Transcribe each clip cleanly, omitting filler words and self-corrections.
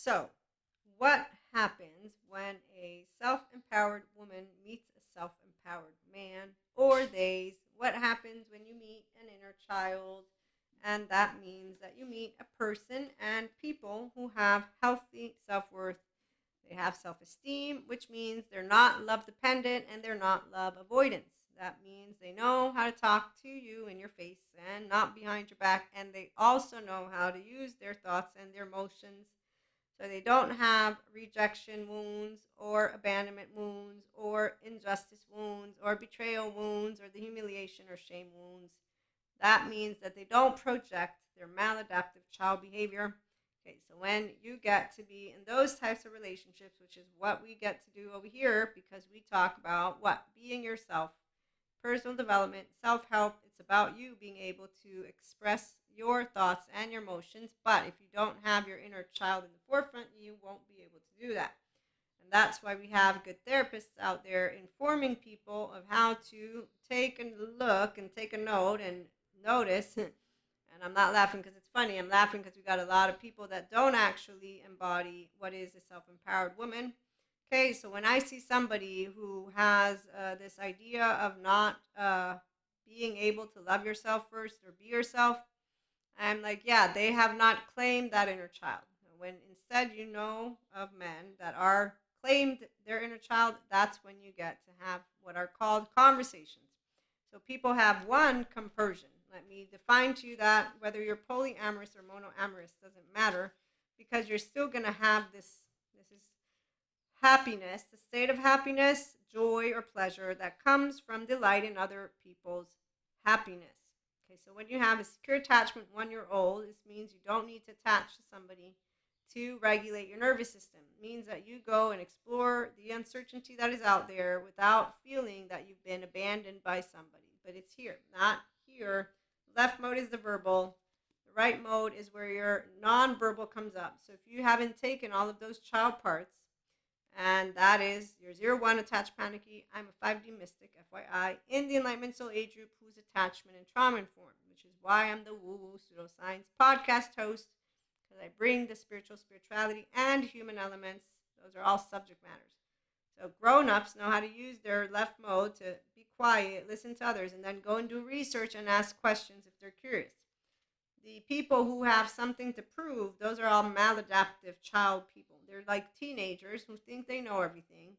So, what happens when a self empowered woman meets a self empowered man or theys? What happens when you meet an inner child? And that means that you meet a person and people who have healthy self worth. They have self esteem, which means they're not love dependent and they're not love avoidance. That means they know how to talk to you in your face and not behind your back. And they also know how to use their thoughts and their emotions so they don't have rejection wounds or abandonment wounds or injustice wounds or betrayal wounds or the humiliation or shame wounds. That means that they don't project their maladaptive child behavior. Okay, so when you get to be in those types of relationships, which is what we get to do over here because we talk about what? Being yourself, personal development, self help. It's about you being able to express your thoughts and your emotions. But if you don't have your inner child in the forefront, you won't be able to do that. And that's why we have good therapists out there informing people of how to take a look and take a note and notice. And I'm not laughing because it's funny. I'm laughing because we got a lot of people that don't actually embody what is a self empowered woman. Okay, so when I see somebody who has this idea of not being able to love yourself first or be yourself, I'm like, yeah, they have not claimed that inner child. When instead you know of men that are claimed their inner child, that's when you get to have what are called conversations. So people have one compersion. Let me define to you that whether you're polyamorous or monoamorous doesn't matter because you're still going to have this is happiness, the state of happiness, joy, or pleasure that comes from delight in other people's happiness. Okay, so when you have a secure attachment 1 year old, this means you don't need to attach to somebody to regulate your nervous system. It means that you go and explore the uncertainty that is out there without feeling that you've been abandoned by somebody. But it's here, not here. Left mode is the verbal. The right mode is where your nonverbal comes up. So if you haven't taken all of those child parts, and that is your 0-1 attached panicky. I'm a 5D mystic, FYI, in the Enlightenment Soul Age group who's attachment and trauma informed, which is why I'm the woo woo pseudoscience podcast host, because I bring the spirituality, and human elements. Those are all subject matters. So grown ups know how to use their left mode to be quiet, listen to others, and then go and do research and ask questions if they're curious. The people who have something to prove, those are all maladaptive child people. They're like teenagers who think they know everything.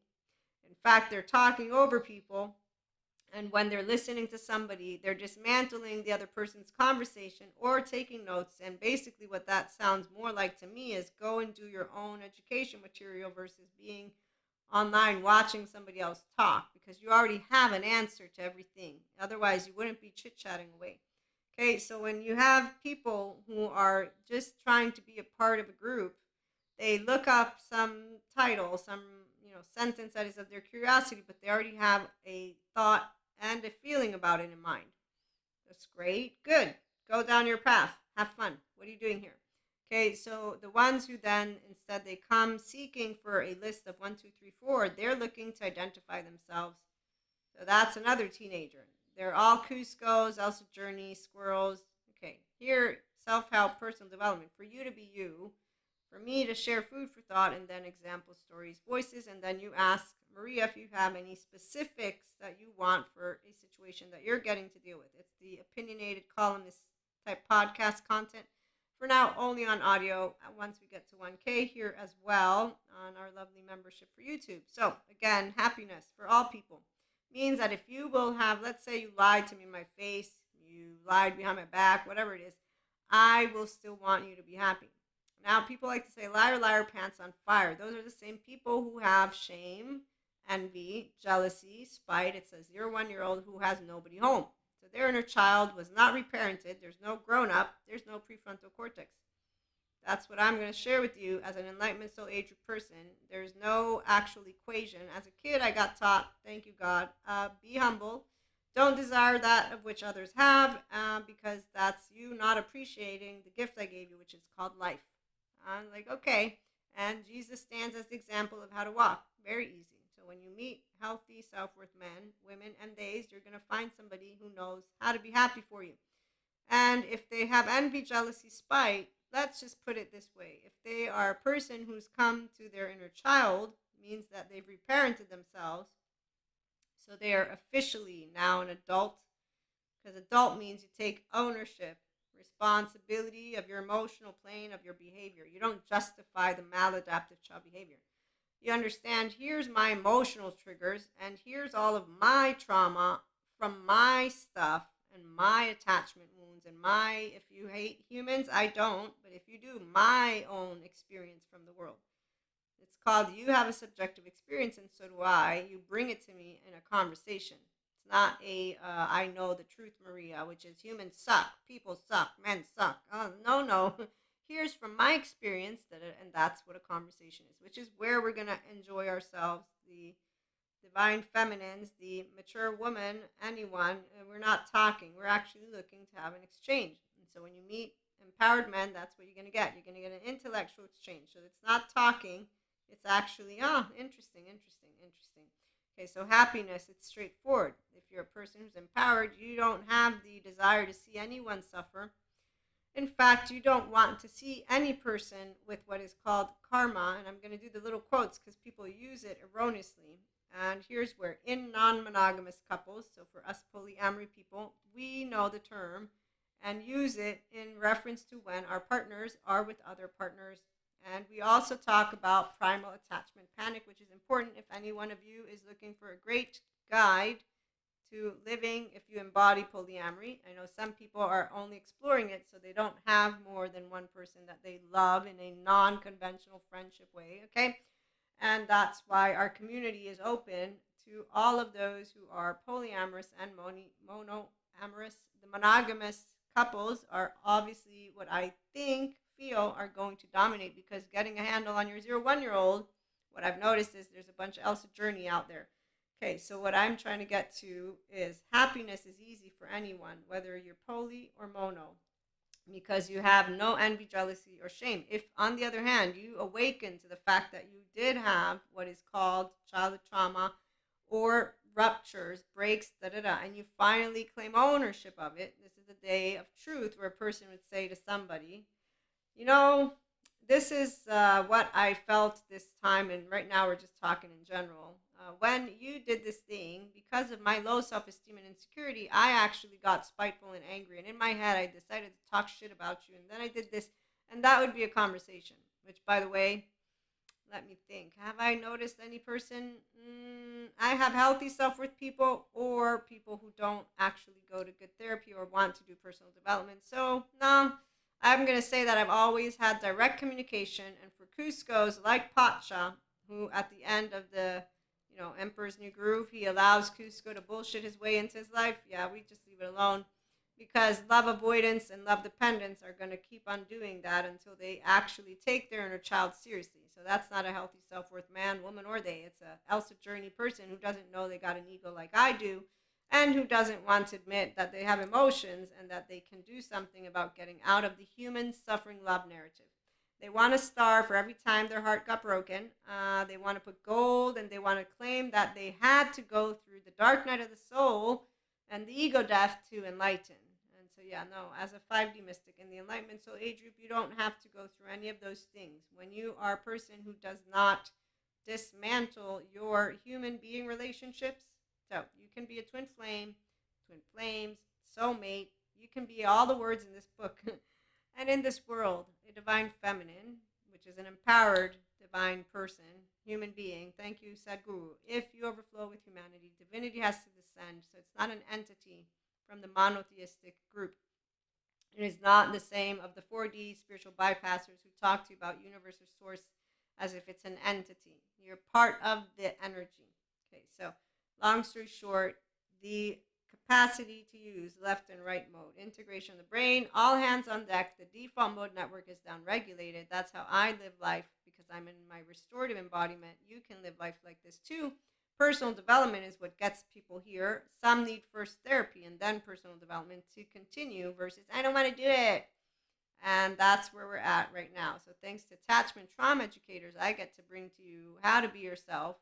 In fact, they're talking over people. And when they're listening to somebody, they're dismantling the other person's conversation or taking notes. And basically, what that sounds more like to me is go and do your own education material versus being online watching somebody else talk because you already have an answer to everything. Otherwise, you wouldn't be chit chatting away. Okay, so when you have people who are just trying to be a part of a group, they look up some title, some sentence that is of their curiosity, but they already have a thought and a feeling about it in mind. That's great. Good. Go down your path. Have fun. What are you doing here? Okay, so the ones who then instead they come seeking for a list of 1, 2, 3, 4, they're looking to identify themselves. So that's another teenager. They're all Cusco's, Elsa Journey, squirrels. Okay, here, self-help, personal development. For you to be you, for me to share food for thought, and then example stories, voices, and then you ask Maria if you have any specifics that you want for a situation that you're getting to deal with. It's the opinionated columnist type podcast content. For now, only on audio. Once we get to 1K here as well on our lovely membership for YouTube. So again, happiness for all people means that if you will have, let's say you lied to me in my face, you lied behind my back, whatever it is, I will still want you to be happy. Now, people like to say, liar, liar, pants on fire. Those are the same people who have shame, envy, jealousy, spite. It's a 0-1-year-old who has nobody home. So their inner child was not reparented. There's no grown-up. There's no prefrontal cortex. That's what I'm going to share with you as an Enlightenment Soul Age person. There's no actual equation. As a kid, I got taught, thank you, God, be humble. Don't desire that of which others have, because that's you not appreciating the gift I gave you, which is called life. I'm like, okay. And Jesus stands as the example of how to walk. Very easy. So when you meet healthy, self-worth men, women, and theys, you're going to find somebody who knows how to be happy for you. And if they have envy, jealousy, spite, let's just put it this way. If they are a person who's come to their inner child, means that they've reparented themselves. So they are officially now an adult, because adult means you take ownership, responsibility of your emotional plane of your behavior. You don't justify the maladaptive child behavior. You understand, here's my emotional triggers, and here's all of my trauma from my stuff and my attachment wounds and my, if you hate humans, I don't, but if you do, my own experience from the world. It's called you have a subjective experience and so do I. You bring it to me in a conversation. It's not a I know the truth, Maria, which is humans suck, people suck, men suck. No, no. Here's from my experience and that's what a conversation is, which is where we're gonna enjoy ourselves. The divine feminines, the mature woman, anyone. We're not talking. We're actually looking to have an exchange. And so when you meet empowered men, that's what you're going to get. You're going to get an intellectual exchange. So it's not talking. It's actually, interesting, interesting, interesting. Okay, so happiness, it's straightforward. If you're a person who's empowered, you don't have the desire to see anyone suffer. In fact, you don't want to see any person with what is called karma. And I'm going to do the little quotes because people use it erroneously. And here's where in non-monogamous couples, so for us polyamory people, we know the term and use it in reference to when our partners are with other partners. And we also talk about primal attachment panic, which is important if any one of you is looking for a great guide to living if you embody polyamory. I know some people are only exploring it, so they don't have more than one person that they love in a non-conventional friendship way, okay? And that's why our community is open to all of those who are polyamorous and monoamorous. The monogamous couples are obviously what I feel are going to dominate, because getting a handle on your 0 1 year old, what I've noticed is there's a bunch of Elsa journey out there. Okay, so what I'm trying to get to is happiness is easy for anyone, whether you're poly or mono, because you have no envy, jealousy, or shame. If, on the other hand, you awaken to the fact that you did have what is called childhood trauma or ruptures, breaks, and you finally claim ownership of it, this is a day of truth where a person would say to somebody, you know, this is what I felt this time, and right now we're just talking in general. When you did this thing, because of my low self-esteem and insecurity, I actually got spiteful and angry, and in my head, I decided to talk shit about you, and then I did this, and that would be a conversation. Which, by the way, let me think. Have I noticed any person? I have healthy self-worth people, or people who don't actually go to good therapy or want to do personal development. So no, I'm going to say that I've always had direct communication. And for Cusco's, like Pacha, who at the end of the Emperor's New Groove, he allows Cusco to bullshit his way into his life. Yeah, we just leave it alone, because love avoidance and love dependence are going to keep on doing that until they actually take their inner child seriously. So that's not a healthy self-worth man, woman, or they. It's a Elsa journey person who doesn't know they got an ego like I do, and who doesn't want to admit that they have emotions and that they can do something about getting out of the human suffering love narrative. They want a star for every time their heart got broken. They want to put gold, and they want to claim that they had to go through the dark night of the soul and the ego death to enlighten. And so, yeah, no, as a 5D mystic in the Enlightenment Soul Age group, you don't have to go through any of those things. When you are a person who does not dismantle your human being relationships, so you can be a twin flame, twin flames, soulmate, you can be all the words in this book. And in this world, a divine feminine, which is an empowered divine person, human being, thank you, Sadhguru. If you overflow with humanity, divinity has to descend. So it's not an entity from the monotheistic group. It is not the same of the 4D spiritual bypassers who talk to you about universe or source as if it's an entity. You're part of the energy. Okay, so long story short, the capacity to use left and right mode, integration of the brain, all hands on deck. The default mode network is down regulated. That's how I live life, because I'm in my restorative embodiment. You can live life like this too. Personal development is what gets people here. Some need first therapy and then personal development to continue, versus I don't want to do it. And that's where we're at right now. So thanks to attachment trauma educators, I get to bring to you how to be yourself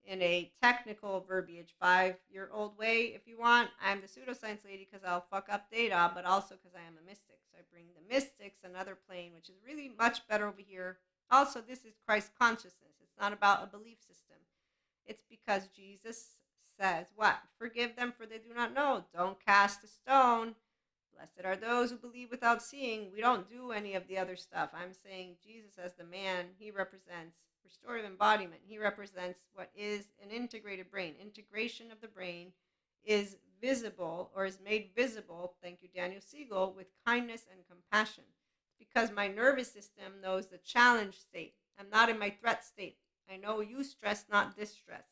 in a technical verbiage, 5-year-old way, if you want. I'm the pseudoscience lady because I'll fuck up data, but also because I am a mystic. So I bring the mystics another plane, which is really much better over here. Also, this is Christ consciousness. It's not about a belief system. It's because Jesus says, what? Forgive them for they do not know. Don't cast a stone. Blessed are those who believe without seeing. We don't do any of the other stuff. I'm saying Jesus as the man, he represents restorative embodiment. He represents what is an integrated brain. Integration of the brain is visible or is made visible, thank you, Daniel Siegel, with kindness and compassion. Because my nervous system knows the challenge state. I'm not in my threat state. I know eustress, not distress.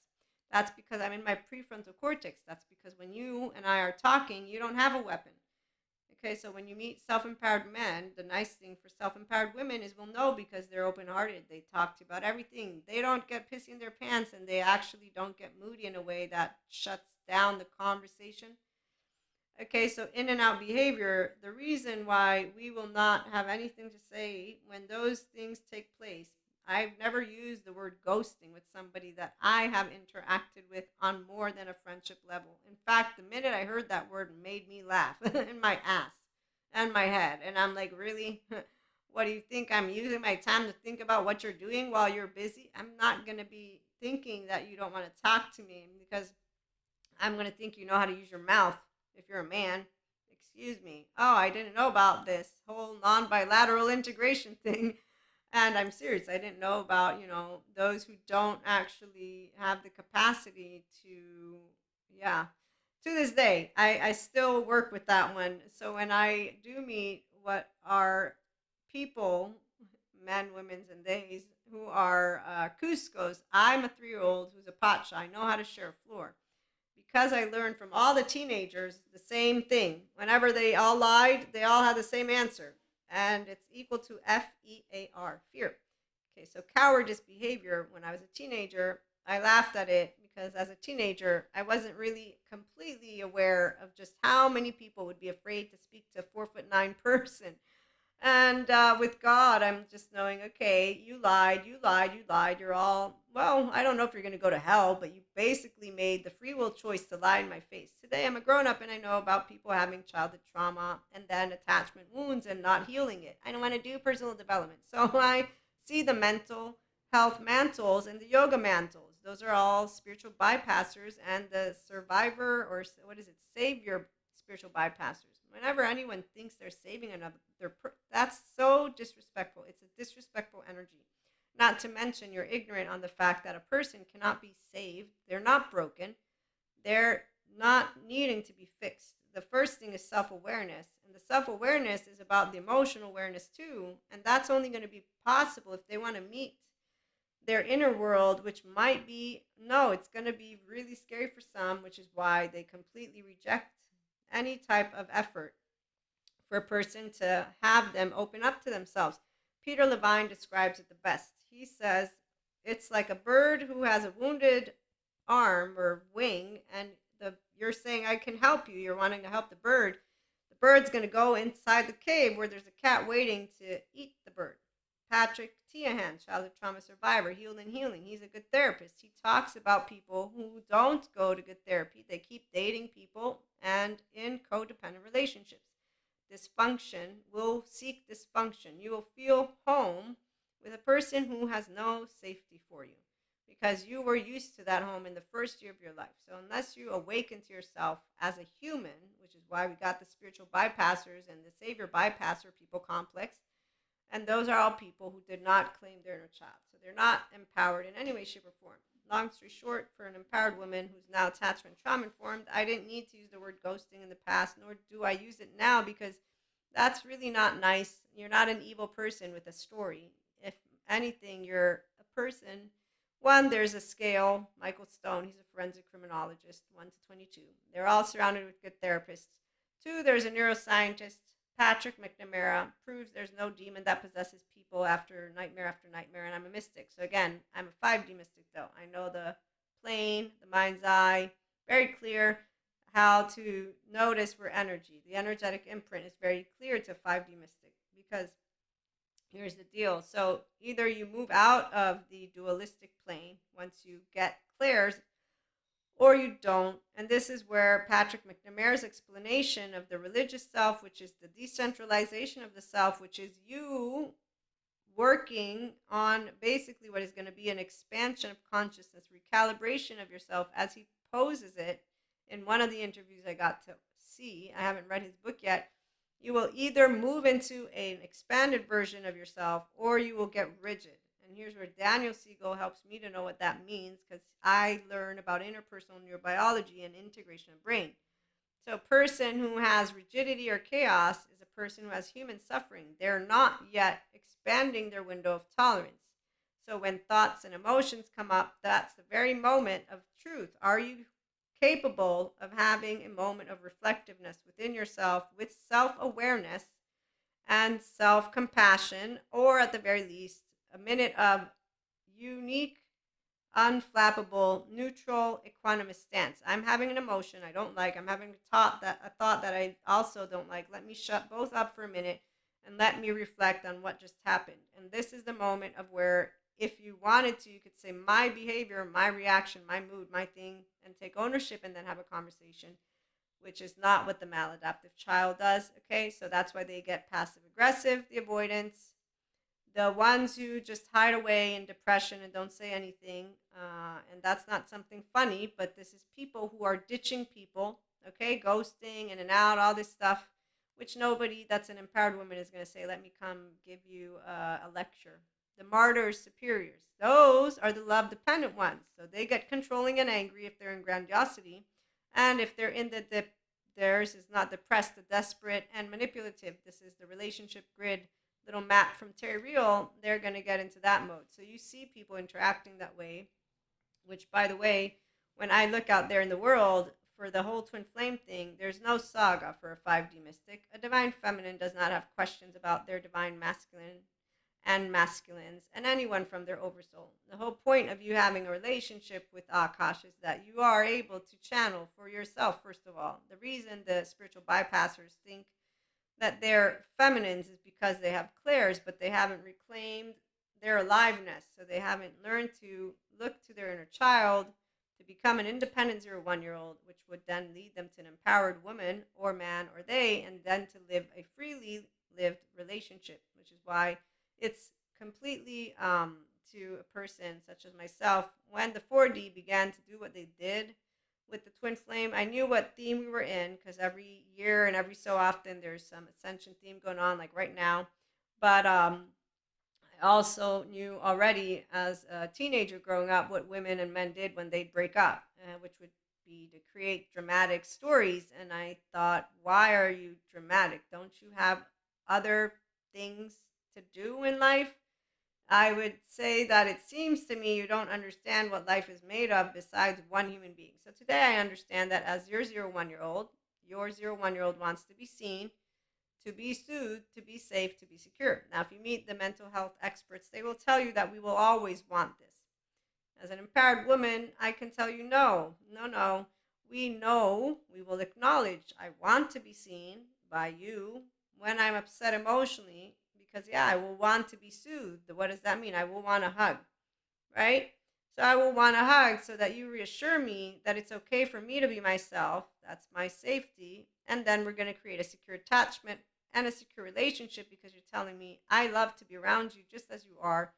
That's because I'm in my prefrontal cortex. That's because when you and I are talking, you don't have a weapon. Okay, so when you meet self-empowered men, the nice thing for self-empowered women is we'll know because they're open-hearted. They talk to you about everything. They don't get pissy in their pants, and they actually don't get moody in a way that shuts down the conversation. Okay, so in and out behavior, the reason why we will not have anything to say when those things take place, I've never used the word ghosting with somebody that I have interacted with on more than a friendship level. In fact, the minute I heard that word, it made me laugh in my ass and my head. And I'm like, really? What do you think? I'm using my time to think about what you're doing while you're busy? I'm not going to be thinking that you don't want to talk to me because I'm going to think you know how to use your mouth if you're a man. Excuse me. Oh, I didn't know about this whole non-bilateral integration thing. And I'm serious. I didn't know about, those who don't actually have the capacity to, yeah. To this day, I still work with that one. So when I do meet what are people, men, women's, and theys, who are Cuscos, I'm a 3-year-old who's a pacha. I know how to share a floor because I learned from all the teenagers the same thing. Whenever they all lied, they all had the same answer. And it's equal to FEAR, fear. Okay, so cowardice behavior, when I was a teenager, I laughed at it because as a teenager, I wasn't really completely aware of just how many people would be afraid to speak to a 4'9" person. And with God, I'm just knowing, okay, you lied. You're all, well, I don't know if you're going to go to hell, but you basically made the free will choice to lie in my face. Today, I'm a grown up and I know about people having childhood trauma and then attachment wounds and not healing it. I don't want to do personal development. So I see the mental health mantles and the yoga mantles. Those are all spiritual bypassers and the survivor or what is it, savior spiritual bypassers. Whenever anyone thinks they're saving another, that's so disrespectful. It's a disrespectful energy. Not to mention you're ignorant on the fact that a person cannot be saved. They're not broken. They're not needing to be fixed. The first thing is self-awareness. And the self-awareness is about the emotional awareness too. And that's only going to be possible if they want to meet their inner world, which might be, no, it's going to be really scary for some, which is why they completely reject any type of effort for a person to have them open up to themselves. Peter Levine describes it the best. He says, it's like a bird who has a wounded arm or wing, and you're saying, I can help you. You're wanting to help the bird. The bird's going to go inside the cave where there's a cat waiting to eat the bird. Patrick Tiahan, childhood trauma survivor, healed and healing. He's a good therapist. He talks about people who don't go to good therapy. They keep dating people and in codependent relationships. Dysfunction will seek dysfunction. You will feel home with a person who has no safety for you because you were used to that home in the first year of your life. So unless you awaken to yourself as a human, which is why we got the spiritual bypassers and the savior bypasser people complex, and those are all people who did not claim their inner child. So they're not empowered in any way, shape, or form. Long story short, for an empowered woman who's now attachment trauma informed, I didn't need to use the word ghosting in the past, nor do I use it now because that's really not nice. You're not an evil person with a story. If anything, you're a person. One, there's a scale. Michael Stone, he's a forensic criminologist, 1 to 22. They're all surrounded with good therapists. 2, there's a neuroscientist, Patrick McNamara, proves there's no demon that possesses people after nightmare, and I'm a mystic. So again, I'm a 5D mystic though. I know the plane, the mind's eye, very clear how to notice we're energy. The energetic imprint is very clear to 5D mystic because Here's the deal. So either you move out of the dualistic plane once you get clairs, or you don't. And this is where Patrick McNamara's explanation of the religious self, which is the decentralization of the self, which is you working on basically what is going to be an expansion of consciousness, recalibration of yourself as he poses it in one of the interviews I got to see. I haven't read his book yet. You will either move into an expanded version of yourself or you will get rigid. And here's where Daniel Siegel helps me to know what that means, because I learn about interpersonal neurobiology and integration of brain. So a person who has rigidity or chaos is a person who has human suffering. They're not yet expanding their window of tolerance. So when thoughts and emotions come up, that's the very moment of truth. Are you capable of having a moment of reflectiveness within yourself with self-awareness and self-compassion, or at the very least, a minute of unique, unflappable, neutral, equanimous stance? I'm having an emotion I don't like. I'm having a thought that I also don't like. Let me shut both up for a minute and let me reflect on what just happened. And this is the moment of where, if you wanted to, you could say my behavior, my reaction, my mood, my thing, and take ownership and then have a conversation, which is not what the maladaptive child does. Okay, so that's why they get passive aggressive, the avoidance, the ones who just hide away in depression and don't say anything. And that's not something funny, but this is people who are ditching people, okay, ghosting in and out, all this stuff, which nobody that's an empowered woman is going to say, let me come give you a lecture. The martyrs, superiors, those are the love dependent ones. So they get controlling and angry if they're in grandiosity. And if they're in the dip, theirs is not depressed, the desperate and manipulative. This is the relationship grid little map from Terry Real. They're going to get into that mode. So you see people interacting that way, which, by the way, when I look out there in the world for the whole twin flame thing, there's no saga for a 5D mystic. A divine feminine does not have questions about their divine masculine and masculines and anyone from their oversoul. The whole point of you having a relationship with Akash is that you are able to channel for yourself, first of all. The reason the spiritual bypassers think that they're feminines is because they have clairs, but they haven't reclaimed their aliveness. So they haven't learned to look to their inner child to become an independent 0 1 year old, which would then lead them to an empowered woman or man or they, and then to live a freely lived relationship, which is why it's completely to a person such as myself, when the 4D began to do what they did with the twin flame, I knew what theme we were in, because every year and every so often there's some ascension theme going on, like right now. But I also knew already as a teenager growing up what women and men did when they'd break up, which would be to create dramatic stories. And I thought, why are you dramatic? Don't you have other things to do in life? I would say that it seems to me you don't understand what life is made of besides one human being. So today I understand that as your 0 1 year old, your 0 1 year old wants to be seen, to be soothed, to be safe, to be secure. Now, if you meet the mental health experts, they will tell you that we will always want this. As an empowered woman, I can tell you no, no, no. We know, we will acknowledge, I want to be seen by you when I'm upset emotionally, because, yeah, I will want to be soothed. What does that mean? I will want a hug, right? So I will want a hug so that you reassure me that it's okay for me to be myself. That's my safety. And then we're going to create a secure attachment and a secure relationship, because you're telling me I love to be around you just as you are,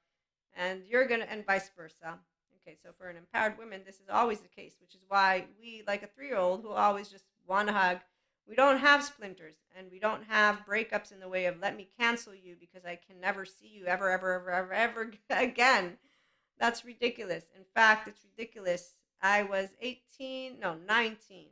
and you're going to, and vice versa. Okay, so for an empowered woman, this is always the case, which is why we, like a 3 year old who always just want a hug, we don't have splinters and we don't have breakups in the way of let me cancel you because I can never see you ever, ever, ever, ever, ever again. That's ridiculous. In fact, it's ridiculous. I was 18, no, 19,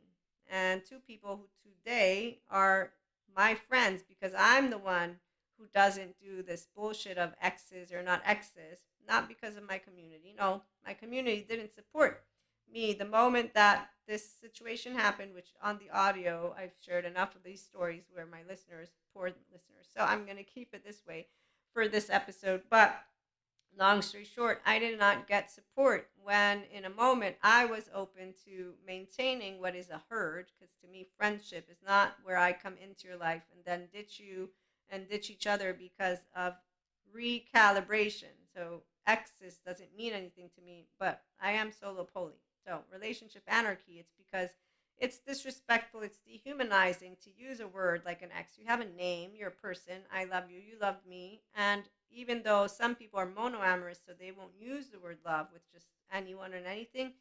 and two people who today are my friends because I'm the one who doesn't do this bullshit of exes or not exes, not because of my community. No, my community didn't support me the moment that this situation happened, which on the audio, I've shared enough of these stories where my listeners, poor listeners. So I'm going to keep it this way for this episode. But long story short, I did not get support when, in a moment, I was open to maintaining what is a herd. Because to me, friendship is not where I come into your life and then ditch you and ditch each other because of recalibration. So X's doesn't mean anything to me, but I am solo poly. So relationship anarchy, it's because it's disrespectful, it's dehumanizing to use a word like an X. You have a name, you're a person, I love you, you loved me. And even though some people are monoamorous, so they won't use the word love with just anyone and anything,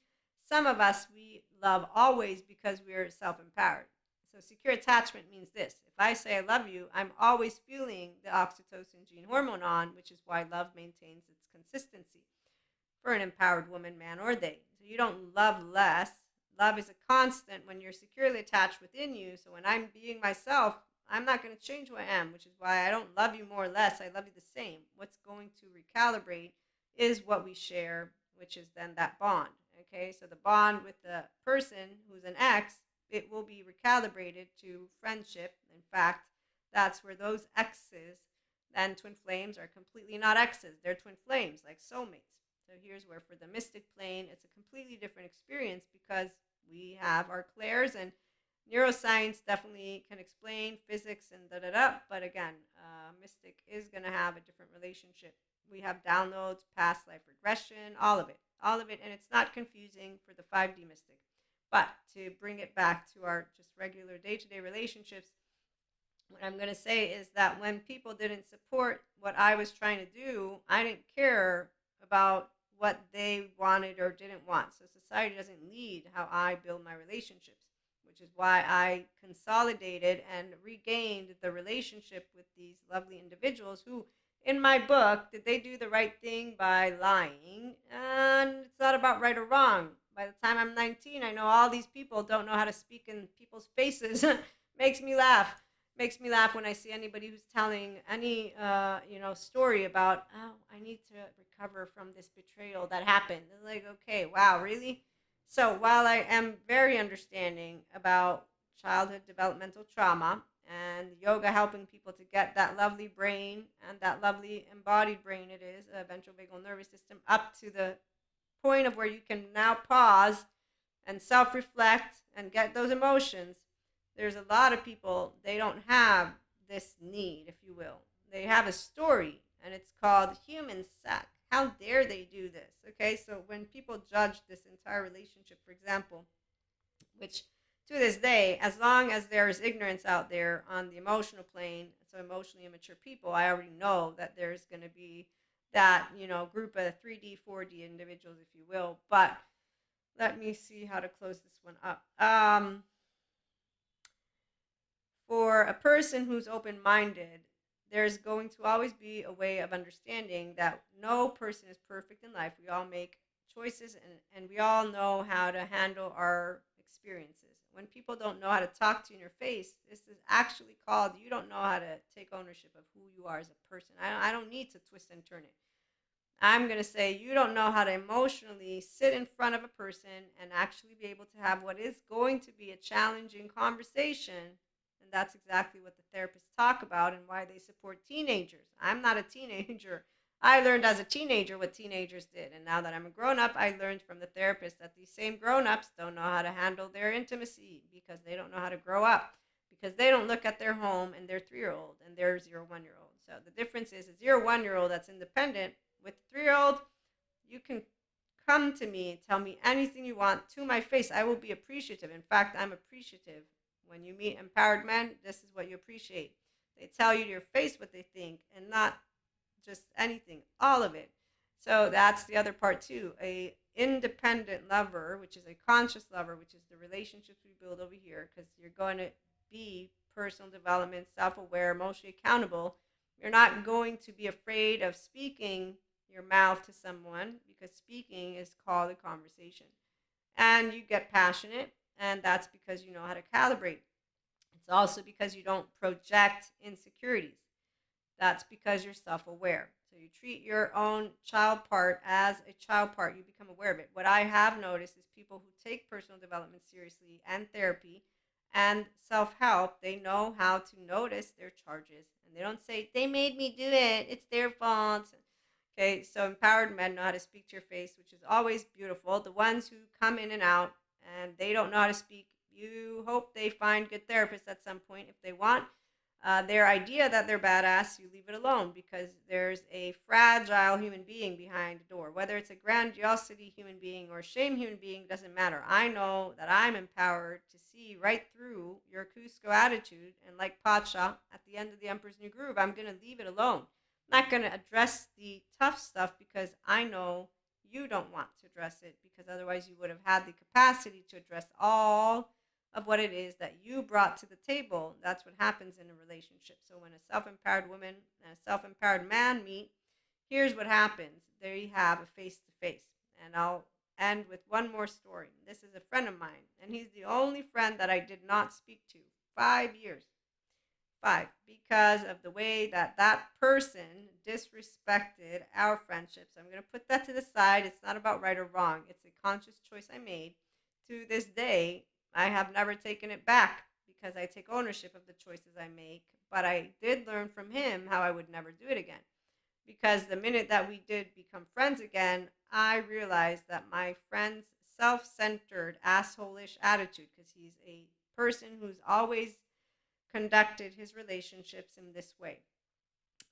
some of us, we love always because we're self empowered. So secure attachment means this. If I say I love you, I'm always feeling the oxytocin gene hormone on, which is why love maintains its consistency for an empowered woman, man, or they. So you don't love less. Love is a constant when you're securely attached within you. So when I'm being myself, I'm not going to change who I am, which is why I don't love you more or less. I love you the same. What's going to recalibrate is what we share, which is then that bond. Okay, so the bond with the person who's an ex, it will be recalibrated to friendship. In fact, that's where those exes, then twin flames, are completely not exes. They're twin flames, like soulmates. So here's where for the mystic plane, it's a completely different experience because we have our clairs, and neuroscience definitely can explain physics and da da da. But again, mystic is going to have a different relationship. We have downloads, past life regression, all of it. And it's not confusing for the 5D mystic. But to bring it back to our just regular day-to-day relationships, what I'm going to say is that when people didn't support what I was trying to do, I didn't care about what they wanted or didn't want. So society doesn't lead how I build my relationships, which is why I consolidated and regained the relationship with these lovely individuals who, in my book, did they do the right thing by lying? And it's not about right or wrong. By the time I'm 19, I know all these people don't know how to speak in people's faces. Makes me laugh. Makes me laugh when I see anybody who's telling any story about, oh, I need to recover from this betrayal that happened. It's like, okay, wow, really? So while I am very understanding about childhood developmental trauma and yoga helping people to get that lovely brain and that lovely embodied brain, it is a ventral vagal nervous system, up to the point of where you can now pause and self-reflect and get those emotions. There's a lot of people, they don't have this need, if you will. They have a story, and it's called human suck. How dare they do this? Okay, so when people judge this entire relationship, for example, which to this day, as long as there is ignorance out there on the emotional plane, so emotionally immature people, I already know that there's going to be that, group of 3D, 4D individuals, if you will. But let me see how to close this one up. For a person who's open-minded, there's going to always be a way of understanding that no person is perfect in life. We all make choices, and we all know how to handle our experiences. When people don't know how to talk to you in your face, this is actually called you don't know how to take ownership of who you are as a person. I don't need to twist and turn it. I'm going to say you don't know how to emotionally sit in front of a person and actually be able to have what is going to be a challenging conversation. And that's exactly what the therapists talk about and why they support teenagers. I'm not a teenager. I learned as a teenager what teenagers did. And now that I'm a grown up, I learned from the therapist that these same grown ups don't know how to handle their intimacy because they don't know how to grow up, because they don't look at their home and their 3-year-old and their 0-1-year-old. So the difference is a 0-1-year-old that's independent. With a 3-year-old, you can come to me and tell me anything you want to my face. I will be appreciative. In fact, I'm appreciative. When you meet empowered men, this is what you appreciate. They tell you to your face what they think and not just anything, all of it. So that's the other part too. A independent lover, which is a conscious lover, which is the relationships we build over here, because you're going to be personal development, self-aware, emotionally accountable. You're not going to be afraid of speaking your mouth to someone because speaking is called a conversation. And you get passionate, and that's because you know how to calibrate. It's also because you don't project insecurities. That's because you're self-aware. So you treat your own child part as a child part. You become aware of it. What I have noticed is people who take personal development seriously and therapy and self-help, they know how to notice their charges. And they don't say, they made me do it, it's their fault. Okay, so empowered men know how to speak to your face, which is always beautiful. The ones who come in and out and they don't know how to speak, you hope they find good therapists at some point if they want. their idea that they're badass, you leave it alone because there's a fragile human being behind the door. Whether it's a grandiosity human being or a shame human being, doesn't matter. I know that I'm empowered to see right through your Cusco attitude. And like Pacha at the end of The Emperor's New Groove, I'm going to leave it alone. I'm not going to address the tough stuff because I know you don't want to address it, because otherwise you would have had the capacity to address all of what it is that you brought to the table. That's what happens in a relationship. So when a self-empowered woman and a self-empowered man meet, here's what happens. There you have a face-to-face. And I'll end with one more story. This is a friend of mine, and he's the only friend that I did not speak to 5 years. Five, because of the way that that person disrespected our friendship. So I'm going to put that to the side. It's not about right or wrong. It's a conscious choice I made. To this day, I have never taken it back because I take ownership of the choices I make. But I did learn from him how I would never do it again. Because the minute that we did become friends again, I realized that my friend's self-centered, asshole-ish attitude, because he's a person who's always conducted his relationships in this way.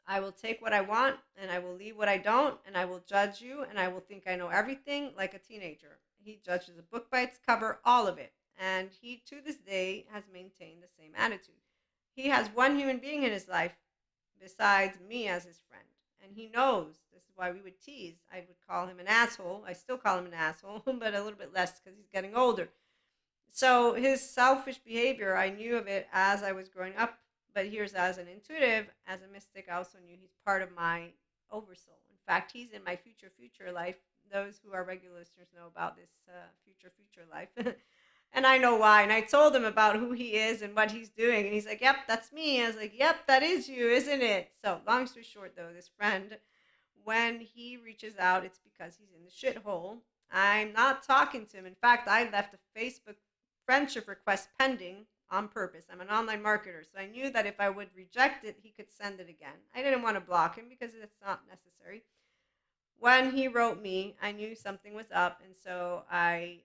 I will take what I want and I will leave what I don't, and I will judge you and I will think I know everything like a teenager. He judges a book by its cover, all of it. And he, to this day, has maintained the same attitude. He has one human being in his life besides me as his friend. And he knows. This is why we would tease. I would call him an asshole. I still call him an asshole, but a little bit less because he's getting older. So his selfish behavior, I knew of it as I was growing up, but here's as an intuitive, as a mystic, I also knew he's part of my oversoul. In fact, he's in my future life. Those who are regular listeners know about this future life. And I know why. And I told him about who he is and what he's doing. And he's like, yep, that's me. I was like, yep, that is you, isn't it? So long story short, though, this friend, when he reaches out, it's because he's in the shithole. I'm not talking to him. In fact, I left a Facebook friendship request pending on purpose. I'm an online marketer, so I knew that if I would reject it, he could send it again. I didn't want to block him because it's not necessary. When he wrote me, I knew something was up, and so I,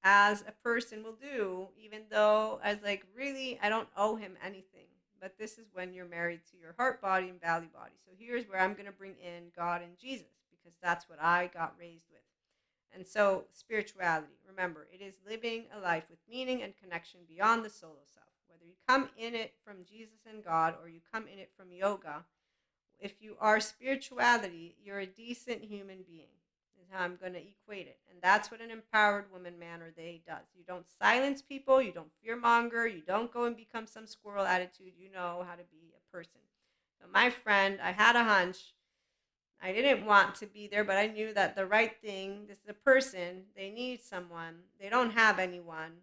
as a person will do, even though I was like, really, I don't owe him anything. But this is when you're married to your heart body and value body. So here's where I'm going to bring in God and Jesus, because that's what I got raised with. And so, spirituality, remember, it is living a life with meaning and connection beyond the solo self. Whether you come in it from Jesus and God or you come in it from yoga, if you are spirituality, you're a decent human being, is how I'm going to equate it. And that's what an empowered woman, man, or they does. You don't silence people, you don't fearmonger, you don't go and become some squirrel attitude. You know how to be a person. So my friend, I had a hunch. I didn't want to be there, but I knew that the right thing, this is a person, they need someone. They don't have anyone.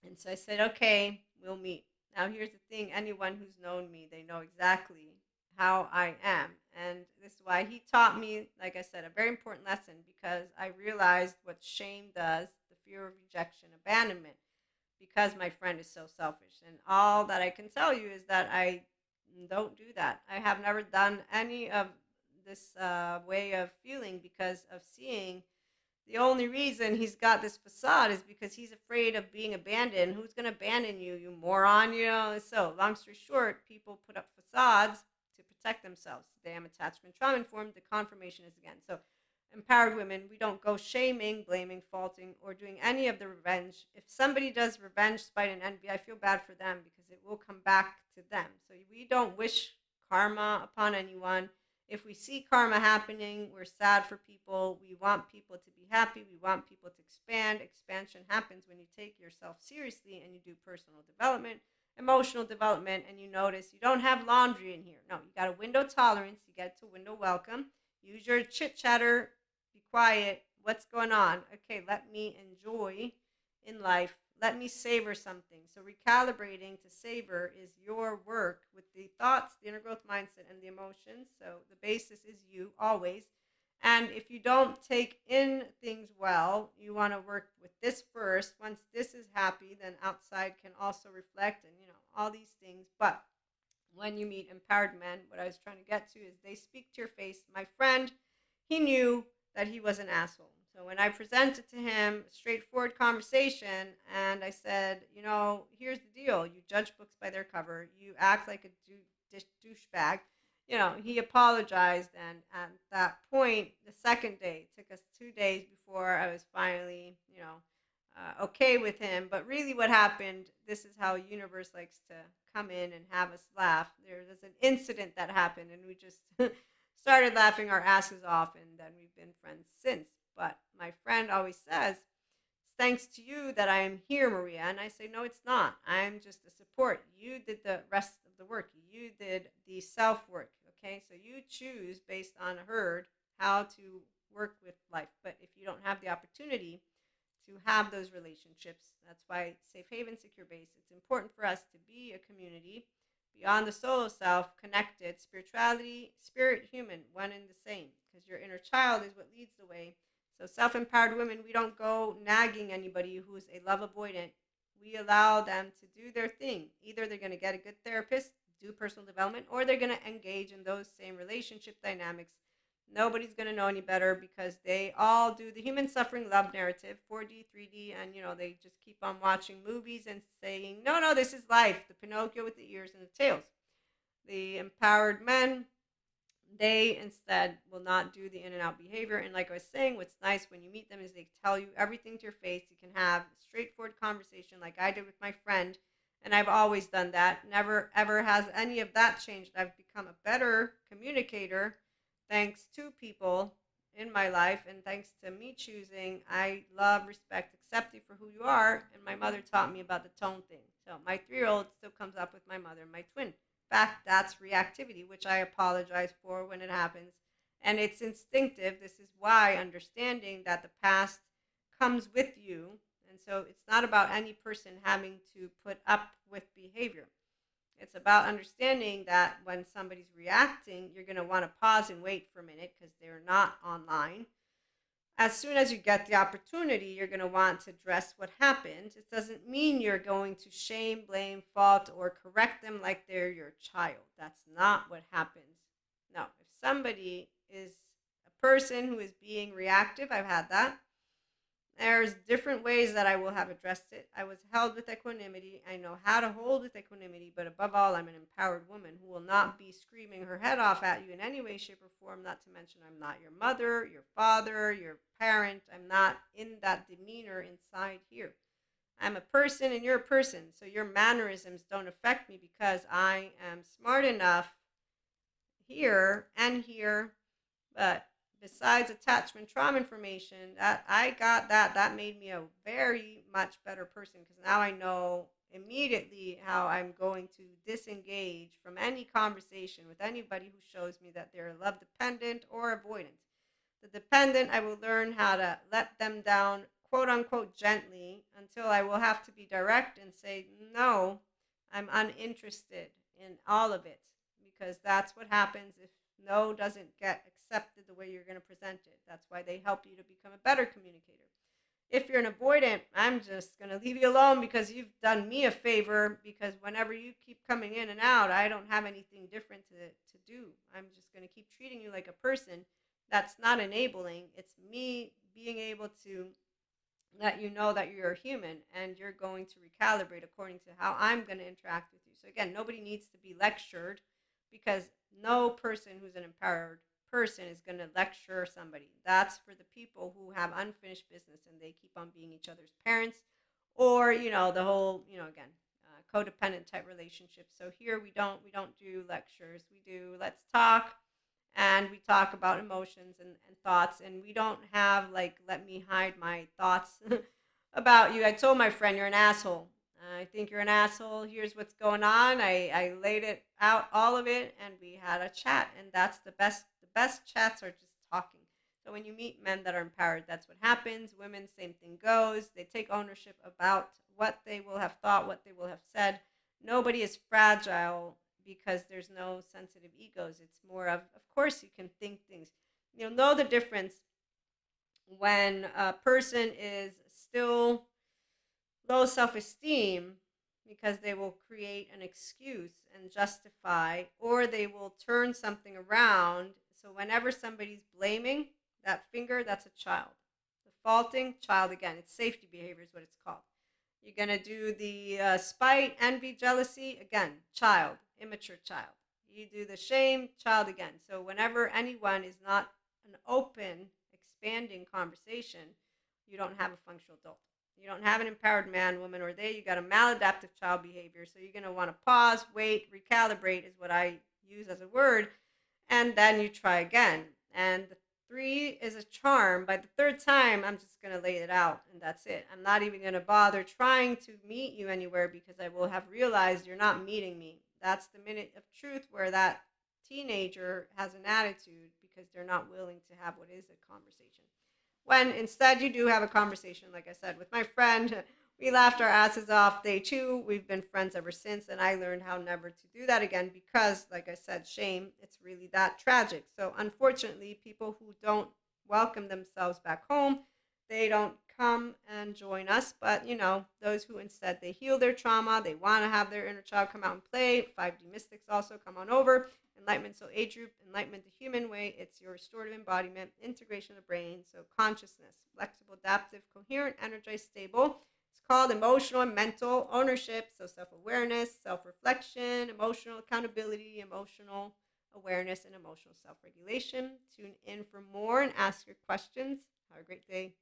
And so I said, okay, we'll meet. Now, here's the thing. Anyone who's known me, they know exactly how I am. And this is why he taught me, like I said, a very important lesson, because I realized what shame does, the fear of rejection, abandonment, because my friend is so selfish. And all that I can tell you is that I don't do that. I have never done any of this way of feeling because of seeing. The only reason he's got this facade is because he's afraid of being abandoned. Who's going to abandon you, you moron? You know. So long story short, people put up facades to protect themselves. Today I'm attachment trauma informed. The confirmation is again. So empowered women, we don't go shaming, blaming, faulting, or doing any of the revenge. If somebody does revenge, spite, and envy, I feel bad for them because it will come back to them. So we don't wish karma upon anyone. If we see karma happening, we're sad for people. We want people to be happy. We want people to expand. Expansion happens when you take yourself seriously and you do personal development, emotional development, and you notice you don't have laundry in here. No, you got a window tolerance. You get to window welcome. Use your chit chatter. Be quiet. What's going on? Okay, let me enjoy in life. Let me savor something. So recalibrating to savor is your work with the thoughts, the inner growth mindset, and the emotions. So the basis is you always. And if you don't take in things well, you want to work with this first. Once this is happy, then outside can also reflect, and all these things. But when you meet empowered men, what I was trying to get to is they speak to your face. My friend, he knew that he was an asshole. So when I presented to him a straightforward conversation and I said, here's the deal. You judge books by their cover. You act like a douchebag. He apologized. And at that point, the second day, it took us 2 days before I was finally, okay with him. But really what happened, this is how universe likes to come in and have us laugh. There was an incident that happened and we just started laughing our asses off, and then we've been friends since. But my friend always says, it's thanks to you that I am here, Maria. And I say, no, it's not. I'm just a support. You did the rest of the work. You did the self work. Okay. So you choose based on a herd how to work with life. But if you don't have the opportunity to have those relationships, that's why Safe Haven Secure Base, it's important for us to be a community beyond the solo self, connected, spirituality, spirit, human, one and the same, because your inner child is what leads the way. So self-empowered women, we don't go nagging anybody who's a love avoidant. We allow them to do their thing. Either they're going to get a good therapist, do personal development, or they're going to engage in those same relationship dynamics. Nobody's going to know any better because they all do the human suffering love narrative, 4D, 3D, and they just keep on watching movies and saying, no, this is life, the Pinocchio with the ears and the tails. The empowered men, they instead will not do the in and out behavior. And like I was saying, what's nice when you meet them is they tell you everything to your face. You can have a straightforward conversation like I did with my friend. And I've always done that. Never, ever has any of that changed. I've become a better communicator thanks to people in my life and thanks to me choosing I love, respect, accept you for who you are. And my mother taught me about the tone thing. So my 3-year-old still comes up with my mother and my twin. Fact, that's reactivity, which I apologize for when it happens. And it's instinctive. This is why understanding that the past comes with you. And so it's not about any person having to put up with behavior. It's about understanding that when somebody's reacting, you're going to want to pause and wait for a minute because they're not online. As soon as you get the opportunity, you're going to want to address what happened. It doesn't mean you're going to shame, blame, fault, or correct them like they're your child. That's not what happens. No, if somebody is a person who is being reactive, I've had that. There's different ways that I will have addressed it. I was held with equanimity. I know how to hold with equanimity, but above all, I'm an empowered woman who will not be screaming her head off at you in any way, shape, or form, not to mention I'm not your mother, your father, your parent. I'm not in that demeanor inside here. I'm a person and you're a person, so your mannerisms don't affect me because I am smart enough here and here, but besides attachment trauma information, that I got that made me a very much better person because now I know immediately how I'm going to disengage from any conversation with anybody who shows me that they're love dependent or avoidant. The dependent, I will learn how to let them down, quote unquote, gently until I will have to be direct and say, no, I'm uninterested in all of it because that's what happens if no doesn't get accepted the way you're going to present it. That's why they help you to become a better communicator. If you're an avoidant, I'm just going to leave you alone because you've done me a favor, because whenever you keep coming in and out, I don't have anything different to do. I'm just going to keep treating you like a person. That's not enabling. It's me being able to let you know that you're a human and you're going to recalibrate according to how I'm going to interact with you. So again, nobody needs to be lectured because no person who's an empowered person is going to lecture somebody. That's for the people who have unfinished business and they keep on being each other's parents or, the whole, again, codependent type relationships. So here we don't do lectures. We do let's talk, and we talk about emotions and thoughts, and we don't have like let me hide my thoughts about you. I told my friend you're an asshole. I think you're an asshole. Here's what's going on. I laid it out, all of it, and we had a chat. And that's the best. The best chats are just talking. So when you meet men that are empowered, that's what happens. Women, same thing goes. They take ownership about what they will have thought, what they will have said. Nobody is fragile because there's no sensitive egos. It's more of course, you can think things. You'll know the difference when a person is still low self-esteem because they will create an excuse and justify, or they will turn something around. So whenever somebody's blaming, that finger, that's a child. The defaulting, child again. It's safety behavior is what it's called. You're going to do the spite, envy, jealousy, again, child, immature child. You do the shame, child again. So whenever anyone is not an open, expanding conversation, you don't have a functional adult. You don't have an empowered man, woman, or they. You got a maladaptive child behavior. So you're going to want to pause, wait, recalibrate is what I use as a word, and then you try again. And the three is a charm. By the third time, I'm just going to lay it out, and that's it. I'm not even going to bother trying to meet you anywhere because I will have realized you're not meeting me. That's the minute of truth where that teenager has an attitude because they're not willing to have what is a conversation. When instead you do have a conversation, like I said, with my friend, we laughed our asses off day two. We've been friends ever since, and I learned how never to do that again because, like I said, shame, it's really that tragic. So, unfortunately, people who don't welcome themselves back home, they don't come and join us. But, those who instead they heal their trauma, they want to have their inner child come out and play. 5D Mystics also come on over. Enlightenment Soul Age Group, Enlightenment the Human Way. It's your restorative embodiment, integration of the brain. So, consciousness, flexible, adaptive, coherent, energized, stable. It's called emotional and mental ownership. So, self awareness, self reflection, emotional accountability, emotional awareness, and emotional self regulation. Tune in for more and ask your questions. Have a great day.